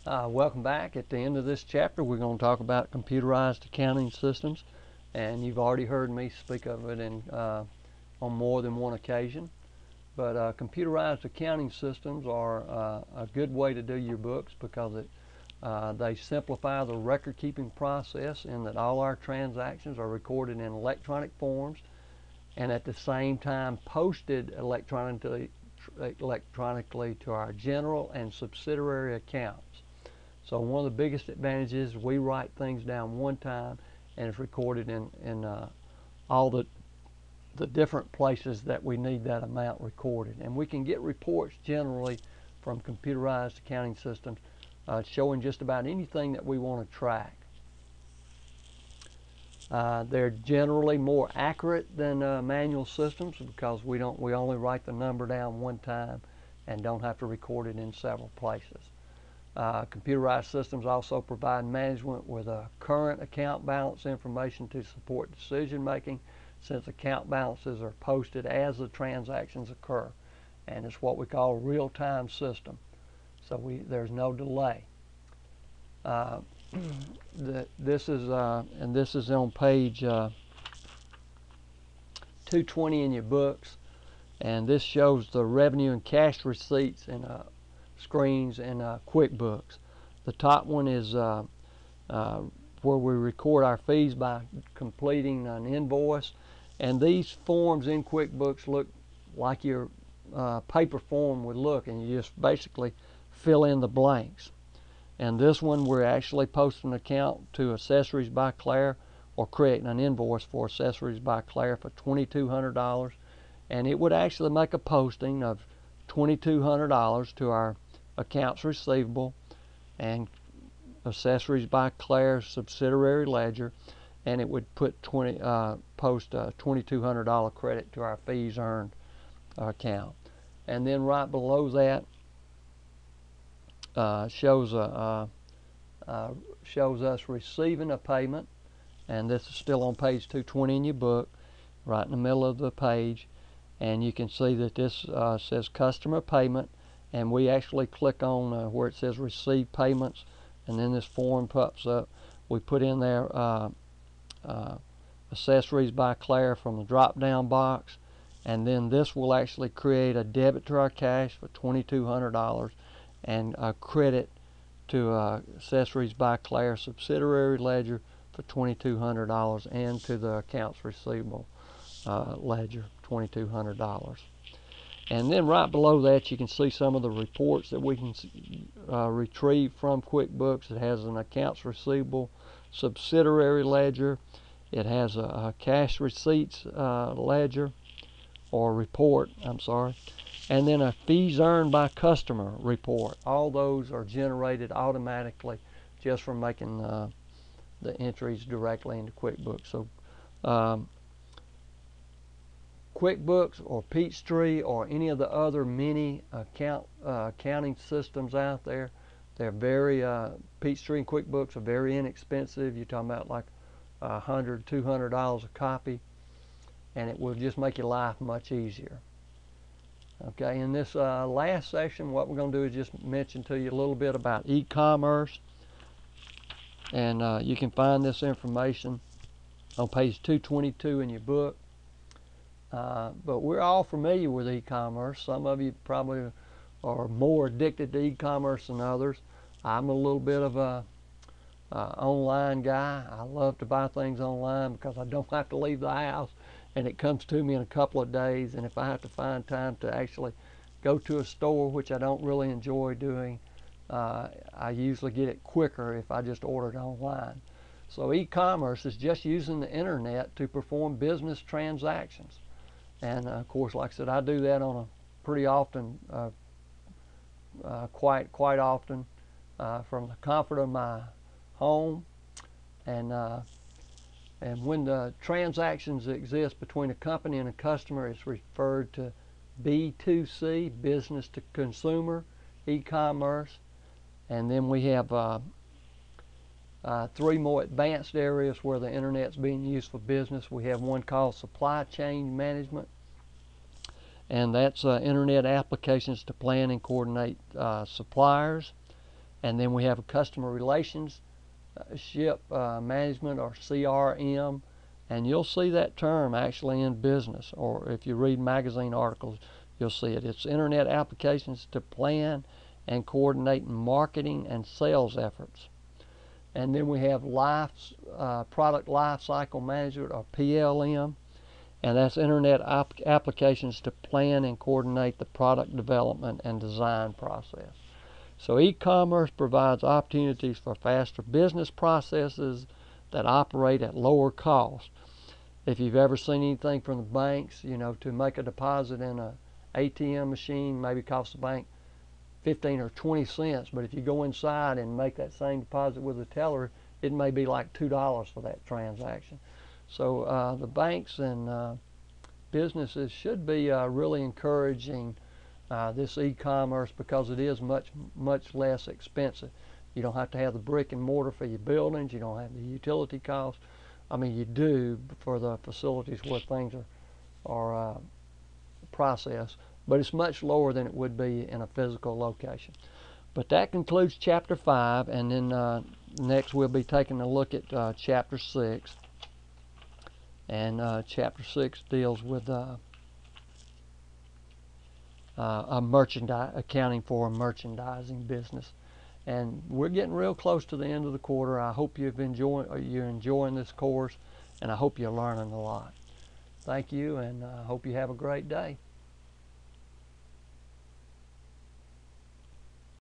Welcome back. At the end of this chapter, we're going to talk about computerized accounting systems, and you've already heard me speak of it on more than one occasion. But computerized accounting systems are a good way to do your books because they simplify the record-keeping process in that all our transactions are recorded in electronic forms and at the same time posted electronically to our general and subsidiary accounts. So one of the biggest advantages is we write things down one time and it's recorded in all the different places that we need that amount recorded. And we can get reports generally from computerized accounting systems showing just about anything that we want to track. They're generally more accurate than manual systems because we only write the number down one time and don't have to record it in several places. Computerized systems also provide management with current account balance information to support decision making, since account balances are posted as the transactions occur, and it's what we call a real-time system. So there's no delay. This is on page 220 in your books, and this shows the revenue and cash receipts and screens in QuickBooks. The top one is where we record our fees by completing an invoice, and these forms in QuickBooks look like your paper form would look, and you just basically fill in the blanks. And this one, we're actually posting an account to Accessories by Claire or creating an invoice for Accessories by Claire for $2,200, and it would actually make a posting of $2,200 to our accounts receivable and Accessories by Claire subsidiary ledger, and it would put post a $2,200 credit to our fees earned account. And then right below that shows us receiving a payment, and this is still on page 220 in your book, right in the middle of the page, and you can see that this says customer payment, and we actually click on where it says receive payments, and then this form pops up. We put in there Accessories by Claire from the drop down box, and then this will actually create a debit to our cash for $2,200 and a credit to Accessories by Claire subsidiary ledger for $2,200 and to the accounts receivable ledger $2,200. And then right below that you can see some of the reports that we can retrieve from QuickBooks. It has an accounts receivable subsidiary ledger. It has a cash receipts ledger or report, I'm sorry, and then a fees earned by customer report. All those are generated automatically just from making the entries directly into QuickBooks. So QuickBooks or Peachtree or any of the other many accounting systems out there, they're very Peachtree and QuickBooks are very inexpensive. You're talking about like $100, $200 a copy, and it will just make your life much easier. Okay, in this last section, what we're going to do is just mention to you a little bit about e-commerce, and you can find this information on page 222 in your book. But we're all familiar with e-commerce. Some of you probably are more addicted to e-commerce than others. I'm a little bit of a online guy. I love to buy things online because I don't have to leave the house, and it comes to me in a couple of days. And if I have to find time to actually go to a store, which I don't really enjoy doing, I usually get it quicker if I just order it online. So e-commerce is just using the internet to perform business transactions. And of course, like I said, I do that on a pretty often, quite often, from the comfort of my home. And when the transactions exist between a company and a customer, it's referred to B2C, business to consumer, e-commerce. And then we have three more advanced areas where the internet's being used for business. We have one called supply chain management, and that's internet applications to plan and coordinate suppliers. And then we have a customer relationship management, or CRM, and you'll see that term actually in business, or if you read magazine articles, you'll see it. It's internet applications to plan and coordinate marketing and sales efforts. And then we have product life cycle management, or PLM, and that's internet applications to plan and coordinate the product development and design process. So e-commerce provides opportunities for faster business processes that operate at lower cost. If you've ever seen anything from the banks, to make a deposit in an ATM machine maybe costs the bank 15 or 20 cents, but if you go inside and make that same deposit with a teller, it may be like $2 for that transaction. So the banks and businesses should be really encouraging this e-commerce, because it is much less expensive. You don't have to have the brick and mortar for your buildings. You don't have the utility costs. I mean, you do for the facilities where things are processed, but it's much lower than it would be in a physical location. But that concludes Chapter 5, and then next we'll be taking a look at Chapter 6. And Chapter 6 deals with accounting for a merchandising business. And we're getting real close to the end of the quarter. I hope you're enjoying this course, and I hope you're learning a lot. Thank you, and I hope you have a great day.